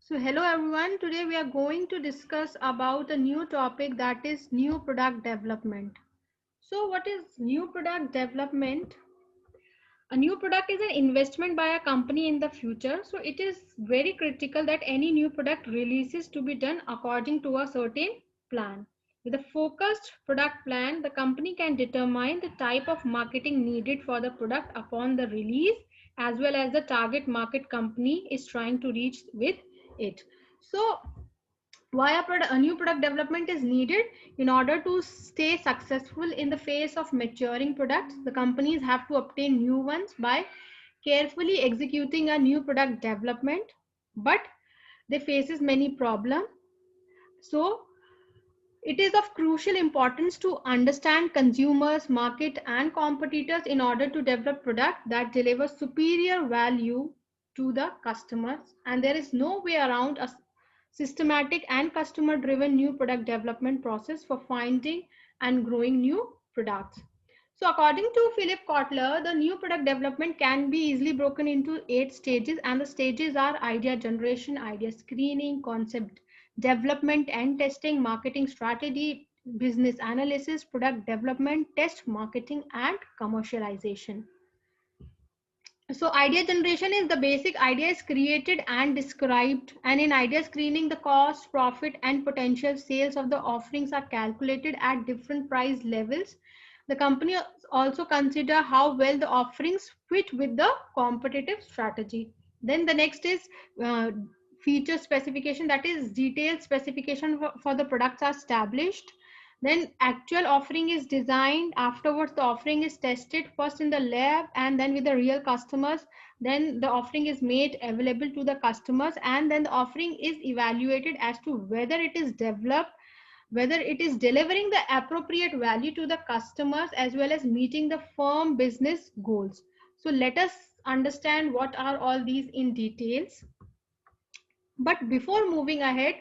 So hello everyone, today we are going to discuss about a new topic, that is new product development. So what is new product development? A new product is an investment by a company in the future. So it is very critical that any new product releases to be done according to a certain plan. With a focused product plan, the company can determine the type of marketing needed for the product upon the release, as well as the target market company is trying to reach with it. So why a new product development is needed? In order to stay successful in the face of maturing products, the companies have to obtain new ones by carefully executing a new product development, but they faces many problems. So it is of crucial importance to understand consumers, market and competitors in order to develop product that deliver superior value to the customers, and there is no way around a systematic and customer driven new product development process for finding and growing new products. So according to Philip Kotler, the new product development can be easily broken into 8 stages, and the stages are idea generation, idea screening, concept development and testing, marketing strategy, business analysis, product development, test marketing and commercialization. So idea generation is the basic idea is created and described, and in idea screening the cost, profit and potential sales of the offerings are calculated at different price levels. The company also consider how well the offerings fit with the competitive strategy. Then the next is uh, feature specification, that is detailed specification for the products are established. Then actual offering is designed. Afterwards, the offering is tested first in the lab and then with the real customers. Then the offering is made available to the customers, and then the offering is evaluated as to whether it is developed, whether it is delivering the appropriate value to the customers as well as meeting the firm business goals. So let us understand what are all these in details. But before moving ahead,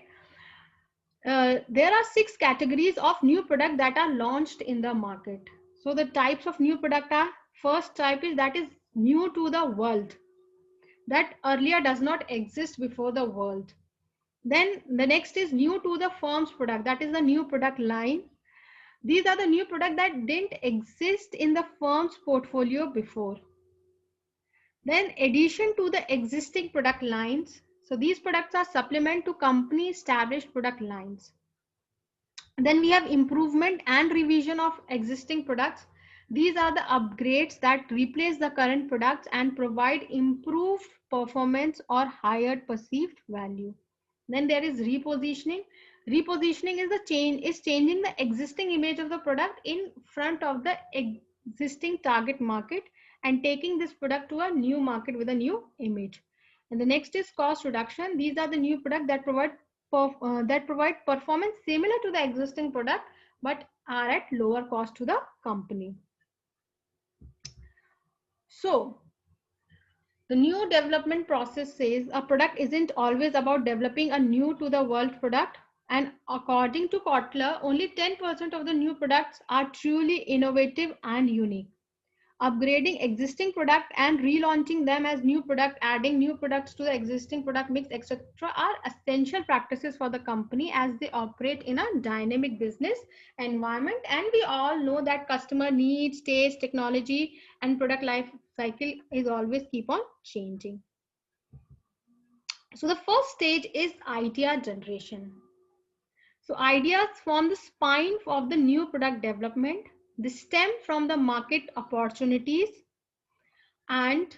there are 6 categories of new product that are launched in the market. So the types of new product are: first type is that is new to the world, that earlier does not exist before the world. Then the next is new to the firm's product, that is the new product line. These are the new product that didn't exist in the firm's portfolio before. Then addition to the existing product lines. So these products are supplement to company established product lines. Then we have improvement and revision of existing products. These are the upgrades that replace the current products and provide improved performance or higher perceived value. Then there is repositioning. Repositioning is the change is changing the existing image of the product in front of the existing target market and taking this product to a new market with a new image. And the next is cost reduction. These are the new products that provide performance similar to the existing product but are at lower cost to the company. So the new development process says a product isn't always about developing a new to the world product, and according to Kotler, only 10% of the new products are truly innovative and unique. Upgrading existing product and relaunching them as new product, adding new products to the existing product mix, etc., are essential practices for the company as they operate in a dynamic business environment. And we all know that customer needs, taste, technology and product life cycle is always keep on changing. So the first stage is idea generation. So ideas form the spine of the new product development. They stem from the market opportunities, and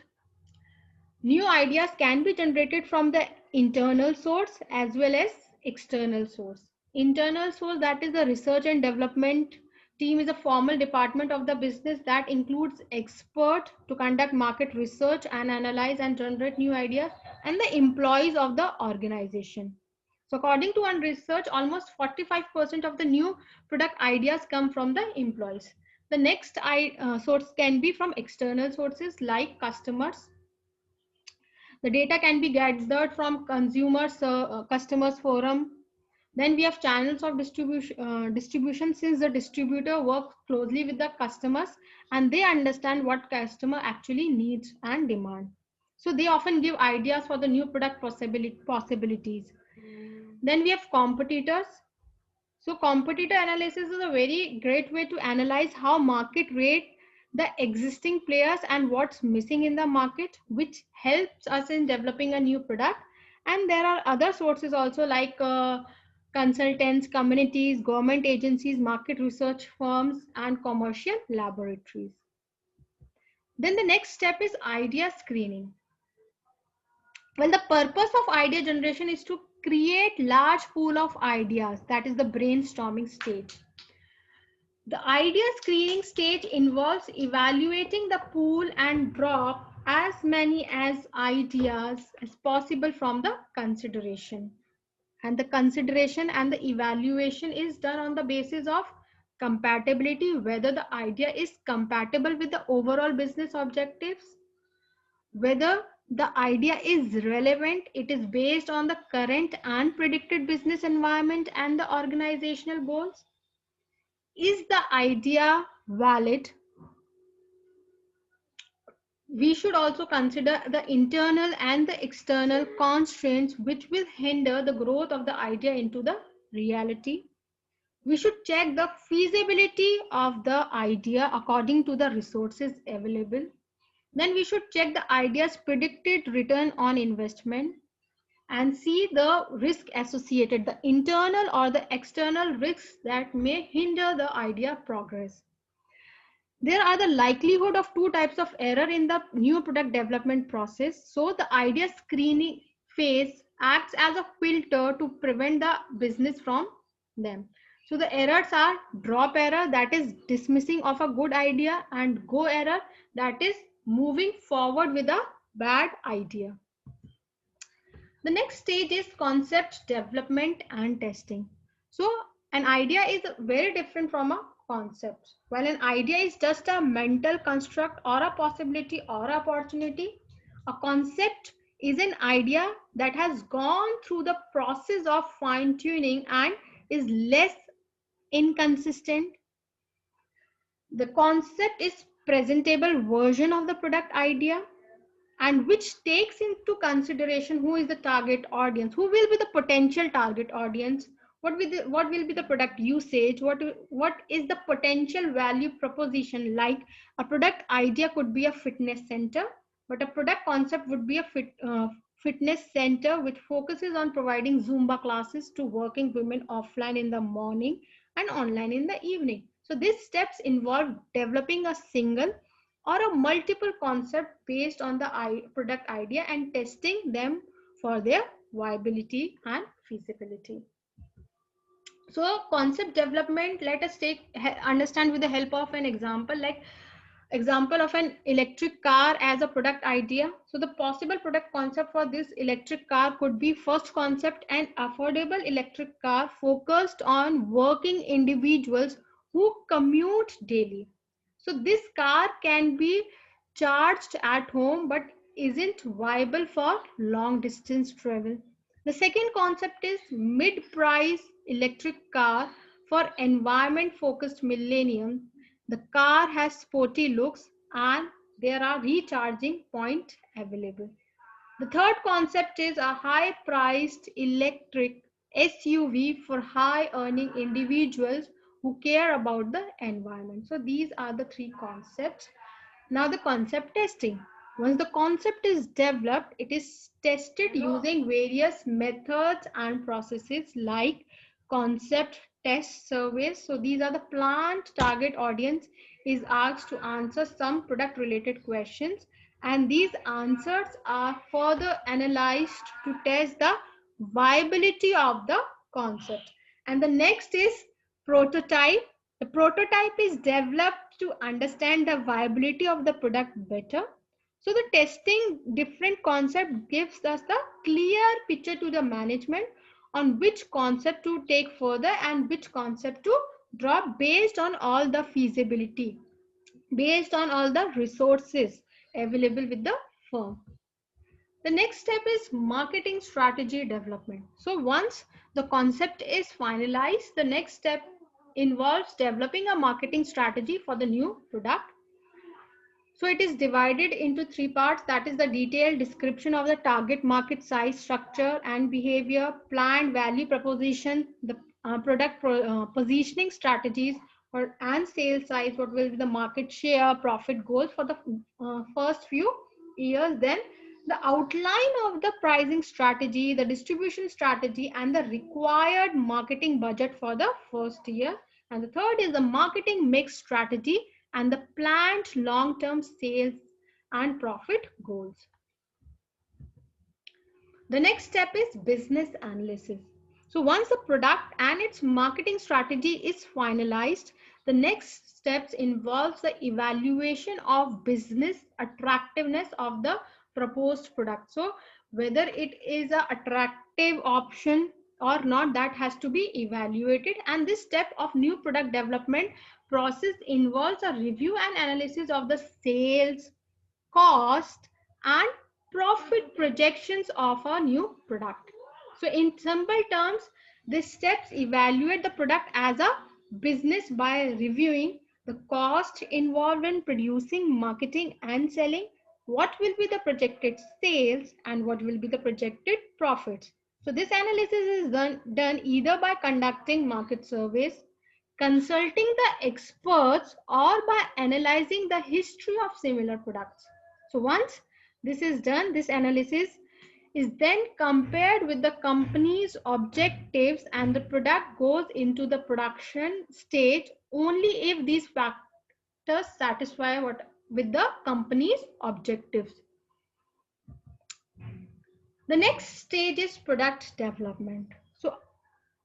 new ideas can be generated from the internal source as well as external source. Internal source, that is the research and development team, is a formal department of the business that includes expert to conduct market research and analyze and generate new ideas, and the employees of the organization. So according to one research, almost 45% of the new product ideas come from the employees. The next source can be from external sources like customers. The data can be gathered from consumers, customers forum. Then we have channels of distribution, since the distributor works closely with the customers and they understand what customer actually needs and demand. So they often give ideas for the new product possibilities. Then we have competitors. So competitor analysis is a very great way to analyze how market rate the existing players and what's missing in the market, which helps us in developing a new product. And there are other sources also like consultants, communities, government agencies, market research firms, and commercial laboratories. Then the next step is idea screening. Well, the purpose of idea generation is to create large pool of ideas. That is the brainstorming stage. The idea screening stage involves evaluating the pool and drop as many as ideas as possible from the consideration. And the consideration and the evaluation is done on the basis of compatibility, whether the idea is compatible with the overall business objectives, whether the idea is relevant, it is based on the current and predicted business environment and the organizational goals. Is the idea valid? We should also consider the internal and the external constraints which will hinder the growth of the idea into the reality. We should check the feasibility of the idea according to the resources available. Then we should check the idea's predicted return on investment and see the risk associated, the internal or the external risks that may hinder the idea progress. There are the likelihood of two types of error in the new product development process. So the idea screening phase acts as a filter to prevent the business from them. So the errors are drop error, that is dismissing of a good idea, and go error, that is moving forward with a bad idea. The next stage is concept development and testing. So an idea is very different from a concept. While an idea is just a mental construct or a possibility or opportunity, a concept is an idea that has gone through the process of fine tuning and is less inconsistent. The concept is presentable version of the product idea, and which takes into consideration who is the target audience, who will be the potential target audience, what will be the product usage, what is the potential value proposition. Like a product idea could be a fitness center, but a product concept would be a fitness center which focuses on providing Zumba classes to working women offline in the morning and online in the evening. So these steps involve developing a single or a multiple concept based on the product idea and testing them for their viability and feasibility. So concept development, let us understand with the help of an example, like example of an electric car as a product idea. So the possible product concept for this electric car could be: first concept, an affordable electric car focused on working individuals who commute daily. So this car can be charged at home but isn't viable for long distance travel. The second concept is mid-price electric car for environment focused millennium. The car has sporty looks and there are recharging points available. The third concept is a high priced electric SUV for high earning individuals who care about the environment. So these are the three concepts. Now the concept testing. Once the concept is developed, it is tested using various methods and processes like concept test surveys. So these are the plant target audience is asked to answer some product related questions, and these answers are further analyzed to test the viability of the concept. And the next is prototype. The prototype is developed to understand the viability of the product better. So the testing different concept gives us the clear picture to the management on which concept to take further and which concept to drop based on all the feasibility, based on all the resources available with the firm. The next step is marketing strategy development. So once the concept is finalized, the next step involves developing a marketing strategy for the new product. So it is divided into three parts. That is the detailed description of the target market size, structure and behavior, planned value proposition, the positioning strategies, and sales size, what will be the market share, profit goals for the first few years. Then the outline of the pricing strategy, the distribution strategy, and the required marketing budget for the first year. And the third is the marketing mix strategy and the planned long-term sales and profit goals. The next step is business analysis. So once the product and its marketing strategy is finalized, the next steps involves the evaluation of business attractiveness of the proposed product. So whether it is an attractive option or not, that has to be evaluated. And this step of new product development process involves a review and analysis of the sales, cost, and profit projections of a new product. So in simple terms, these steps evaluate the product as a business by reviewing the cost involved in producing, marketing, and selling, what will be the projected sales, and what will be the projected profits. So this analysis is done either by conducting market surveys, consulting the experts, or by analyzing the history of similar products. So once this is done, this analysis is then compared with the company's objectives, and the product goes into the production stage only if these factors satisfy with the company's objectives. The next stage is product development. So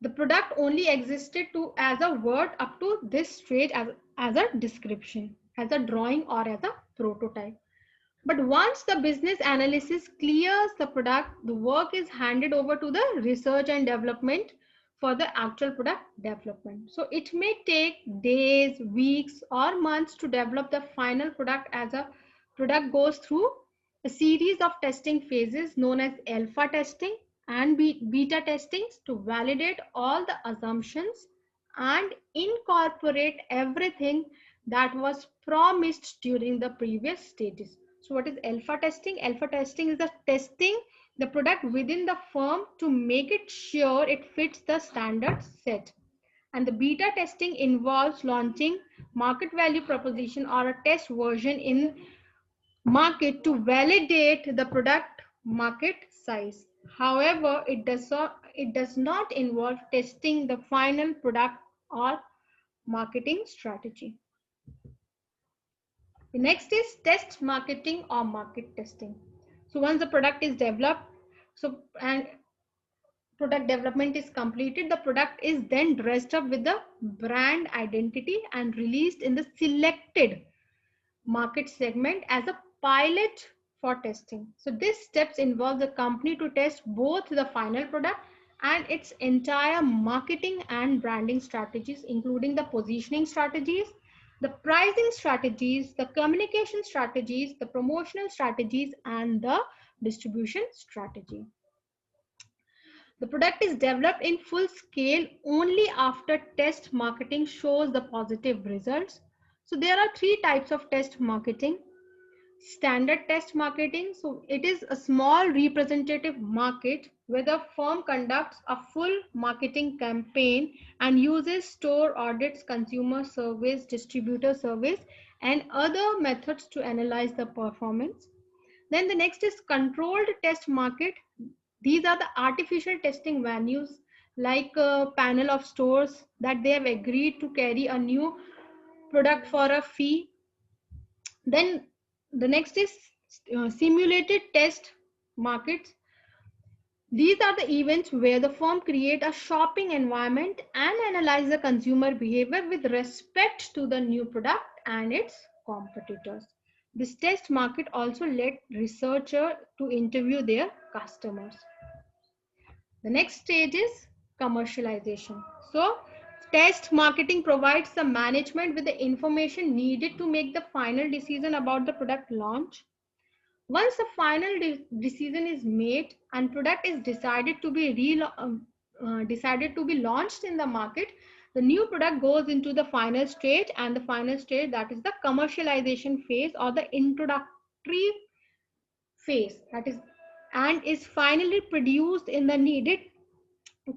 the product only existed as a word up to this stage, as a description, as a drawing, or as a prototype. But once the business analysis clears the product, the work is handed over to the research and development for the actual product development. So it may take days, weeks, or months to develop the final product, as a product goes through a series of testing phases known as alpha testing and beta testings to validate all the assumptions and incorporate everything that was promised during the previous stages. So what is alpha testing? Alpha testing is the testing the product within the firm to make it sure it fits the standards set. And the beta testing involves launching market value proposition or a test version in market to validate the product market size. However, it does not involve testing the final product or marketing strategy. The next is test marketing or market testing. So once the product is developed, and product development is completed, the product is then dressed up with the brand identity and released in the selected market segment as a pilot for testing. So these steps involve the company to test both the final product and its entire marketing and branding strategies, including the positioning strategies, the pricing strategies, the communication strategies, the promotional strategies, and the distribution strategy. The product is developed in full scale only after test marketing shows the positive results. So there are three types of test marketing. Standard test marketing. So it is a small representative market where the firm conducts a full marketing campaign and uses store audits, consumer surveys, distributor surveys, and other methods to analyze the performance. Then the next is controlled test market. These are the artificial testing venues, like a panel of stores that they have agreed to carry a new product for a fee. Then the next is simulated test markets. These are the events where the firm create a shopping environment and analyze the consumer behavior with respect to the new product and its competitors. This test market also let researchers to interview their customers. The next stage is commercialization. So test marketing provides the management with the information needed to make the final decision about the product launch. Once the final decision is made and product is decided to be launched in the market, the new product goes into the final stage, and the final stage, that is the commercialization phase or the introductory phase, that is, and is finally produced in the needed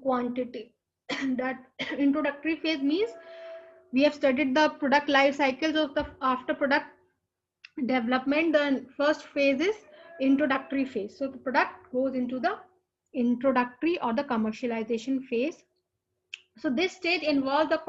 quantity. That introductory phase means we have studied the product life cycles of the after product development. The first phase is introductory phase. So the product goes into the introductory or the commercialization phase. So this stage involves the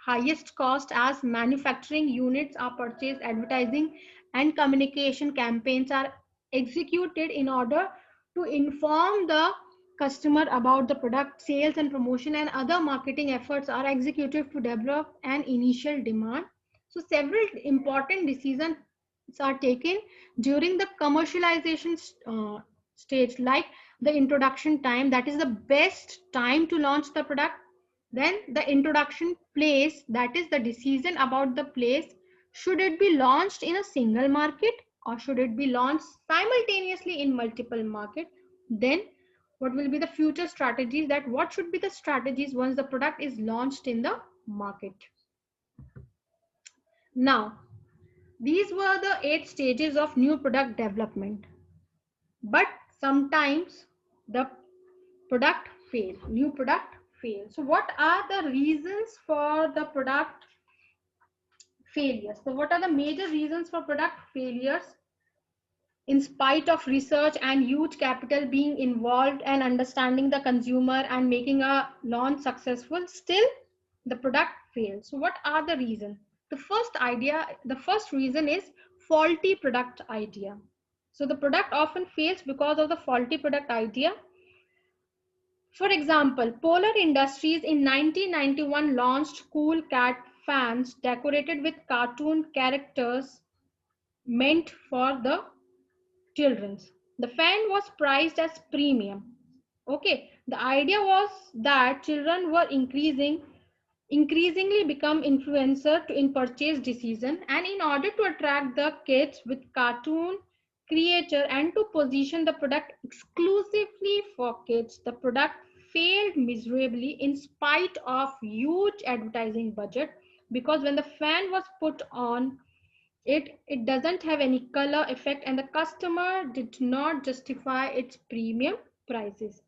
highest cost as manufacturing units are purchased, advertising and communication campaigns are executed in order to inform the customer about the product. Sales and promotion and other marketing efforts are executed to develop an initial demand. So several important decisions are taken during the commercialization stage, like the introduction time, that is the best time to launch the product. Then the introduction place, that is the decision about the place. Should it be launched in a single market or should it be launched simultaneously in multiple markets? Then what will be the future strategies, that what should be the strategies once the product is launched in the market? Now, these were the 8 stages of new product development. But sometimes the product fail, new product fail. So what are the reasons for the product failures? So what are the major reasons for product failures? In spite of research and huge capital being involved and understanding the consumer and making a launch successful, still the product fails. So what are the reasons? The first reason is faulty product idea. So the product often fails because of the faulty product idea. For example, Polar Industries in 1991 launched Cool Cat fans decorated with cartoon characters meant for the children's. The fan was priced as premium. Okay, the idea was that children were increasingly become influencer in purchase decision, and in order to attract the kids with cartoon creator and to position the product exclusively for kids, the product failed miserably in spite of huge advertising budget, because when the fan was put on, it doesn't have any color effect and the customer did not justify its premium prices.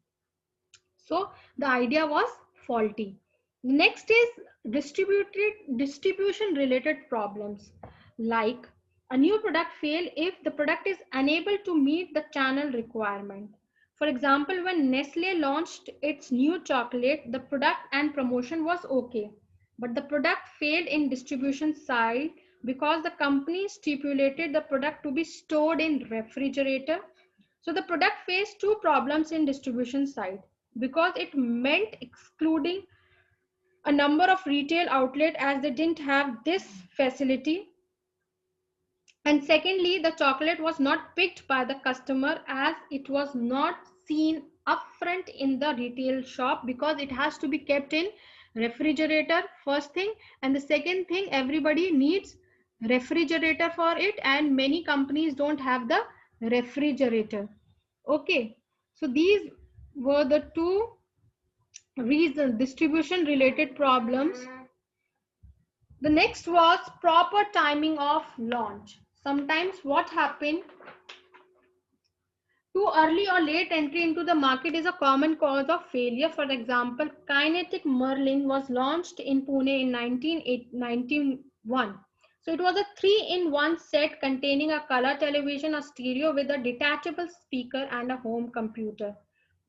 So the idea was faulty. Next is distribution related problems, like a new product fail if the product is unable to meet the channel requirement. For example, when Nestle launched its new chocolate, the product and promotion was okay, but the product failed in distribution side because the company stipulated the product to be stored in refrigerator. So the product faced two problems in distribution side, because it meant excluding a number of retail outlets as they didn't have this facility. And secondly, the chocolate was not picked by the customer as it was not seen upfront in the retail shop, because it has to be kept in refrigerator, first thing. And the second thing, everybody needs refrigerator for it, and many companies don't have the refrigerator. Okay, so these were the two reasons, distribution related problems. The next was proper timing of launch. Sometimes what happened, too early or late entry into the market is a common cause of failure. For example, Kinetic Merlin was launched in Pune in 1991. So it was a 3-in-1 set containing a color television, a stereo with a detachable speaker and a home computer.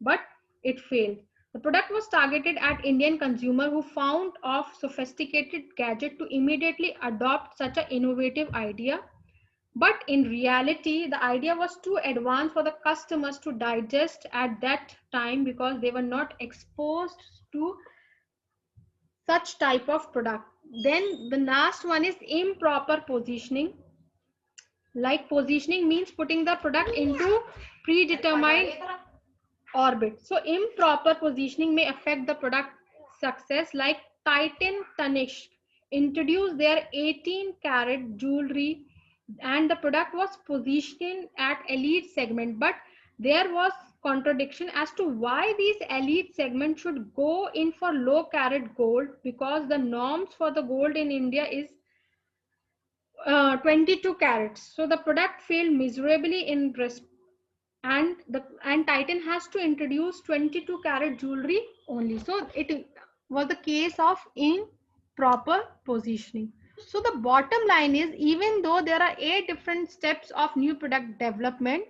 But it failed. The product was targeted at Indian consumer who found of sophisticated gadget to immediately adopt such an innovative idea. But in reality, the idea was too advanced for the customers to digest at that time, because they were not exposed to such type of product. Then the last one is improper positioning. Like, positioning means putting the product into predetermined orbit. So improper positioning may affect the product success. Like Titan Tanishq introduced their 18 karat jewelry and the product was positioned at elite segment, but there was contradiction as to why these elite segment should go in for low carat gold, because the norms for the gold in India is 22 carats. So the product failed miserably and Titan has to introduce 22 carat jewelry only. So it was the case of improper positioning. So the bottom line is, even though there are 8 different steps of new product development,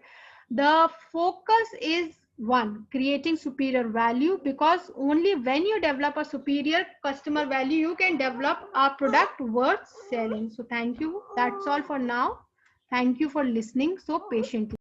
the focus is one, creating superior value, because only when you develop a superior customer value, you can develop a product worth selling. So thank you. That's all for now. Thank you for listening so patiently.